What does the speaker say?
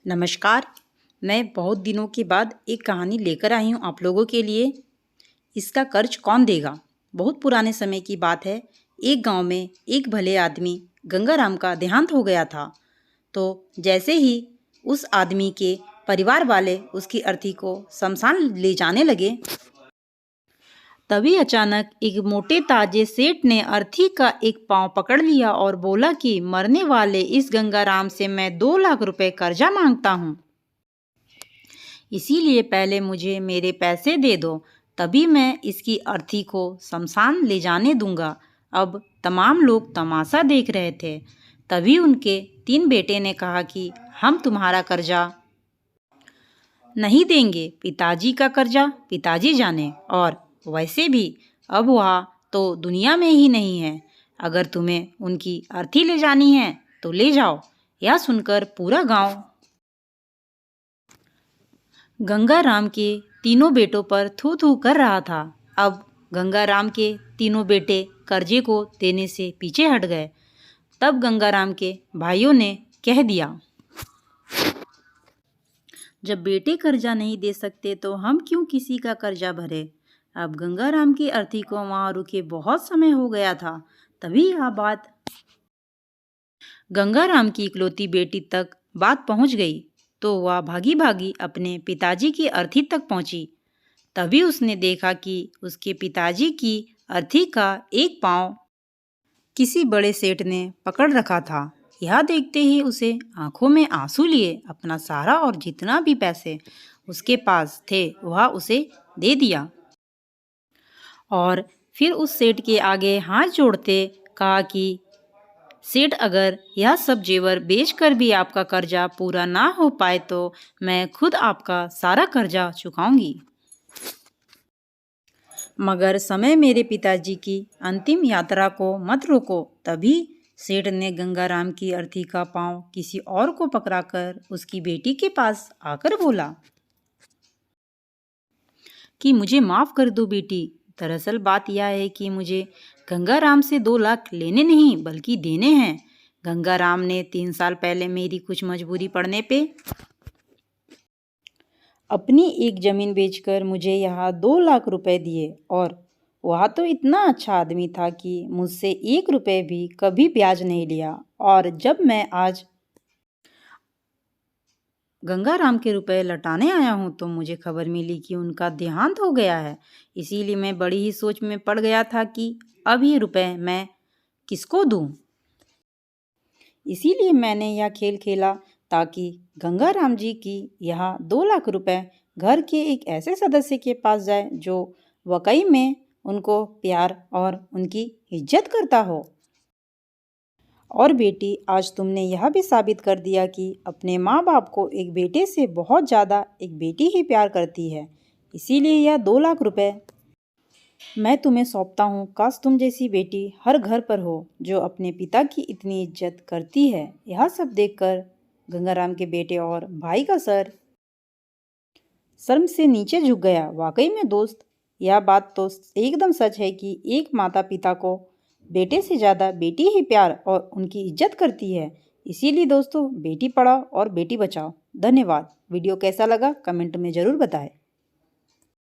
नमस्कार। मैं बहुत दिनों के बाद एक कहानी लेकर आई हूँ आप लोगों के लिए। इसका कर्ज कौन देगा। बहुत पुराने समय की बात है। एक गांव में एक भले आदमी गंगाराम का देहांत हो गया था। तो जैसे ही उस आदमी के परिवार वाले उसकी अर्थी को शमशान ले जाने लगे, तभी अचानक एक मोटे ताजे सेठ ने अर्थी का एक पांव पकड़ लिया और बोला कि मरने वाले इस गंगाराम से मैं 2 लाख रुपए कर्जा मांगता हूँ। इसीलिए पहले मुझे मेरे पैसे दे दो, तभी मैं इसकी अर्थी को शमशान ले जाने दूंगा। अब तमाम लोग तमाशा देख रहे थे। तभी उनके 3 बेटे ने कहा कि हम तुम्हारा कर्जा नहीं देंगे। पिताजी का कर्जा पिताजी जाने, और वैसे भी अब वह तो दुनिया में ही नहीं है। अगर तुम्हें उनकी अर्थी ले जानी है तो ले जाओ। यह सुनकर पूरा गांव गंगाराम के तीनों बेटों पर थू थू कर रहा था। अब गंगाराम के तीनों बेटे कर्जे को देने से पीछे हट गए। तब गंगाराम के भाइयों ने कह दिया, जब बेटे कर्जा नहीं दे सकते तो हम क्यों किसी का कर्जा भरे। अब गंगाराम की अर्थी को वहां रुके बहुत समय हो गया था। तभी यह बात गंगाराम की इकलौती बेटी तक बात पहुंच गई। तो वह भागी भागी अपने पिताजी की अर्थी तक पहुंची। तभी उसने देखा कि उसके पिताजी की अर्थी का एक पांव किसी बड़े सेठ ने पकड़ रखा था। यह देखते ही उसे आंखों में आंसू लिए अपना सारा और जितना भी पैसे उसके पास थे वह उसे दे दिया, और फिर उस सेठ के आगे हाथ जोड़ते कहा कि सेठ, अगर यह सब जेवर बेचकर भी आपका कर्जा पूरा ना हो पाए तो मैं खुद आपका सारा कर्जा चुकाऊंगी। मगर समय मेरे पिताजी की अंतिम यात्रा को मत रोको। तभी सेठ ने गंगाराम की अर्थी का पांव किसी और को पकड़ाकर उसकी बेटी के पास आकर बोला कि मुझे माफ कर दो बेटी। दरअसल बात यह है कि मुझे गंगाराम से 2 लाख लेने नहीं बल्कि देने हैं। गंगाराम ने 3 साल पहले मेरी कुछ मजबूरी पड़ने पे अपनी एक जमीन बेचकर मुझे यहाँ 2 लाख रुपए दिए, और वह तो इतना अच्छा आदमी था कि मुझसे 1 रुपए भी कभी ब्याज नहीं लिया। और जब मैं आज गंगाराम के रुपए लौटाने आया हूँ तो मुझे खबर मिली कि उनका देहांत हो गया है। इसीलिए मैं बड़ी ही सोच में पड़ गया था कि अब ये रुपए मैं किसको दूँ। इसीलिए मैंने यह खेल खेला ताकि गंगाराम जी की यहाँ 2 लाख रुपए घर के एक ऐसे सदस्य के पास जाए जो वाकई में उनको प्यार और उनकी इज्जत करता हो। और बेटी, आज तुमने यह भी साबित कर दिया कि अपने माँ बाप को एक बेटे से बहुत ज़्यादा एक बेटी ही प्यार करती है। इसीलिए यह 2 लाख रुपए मैं तुम्हें सौंपता हूँ। काश तुम जैसी बेटी हर घर पर हो जो अपने पिता की इतनी इज्जत करती है। यह सब देखकर गंगाराम के बेटे और भाई का सर शर्म से नीचे झुक गया। वाकई में दोस्त, यह बात तो एकदम सच है कि एक माता पिता को बेटे से ज़्यादा बेटी ही प्यार और उनकी इज्जत करती है। इसीलिए दोस्तों, बेटी पढ़ाओ और बेटी बचाओ। धन्यवाद। वीडियो कैसा लगा कमेंट में ज़रूर बताएं।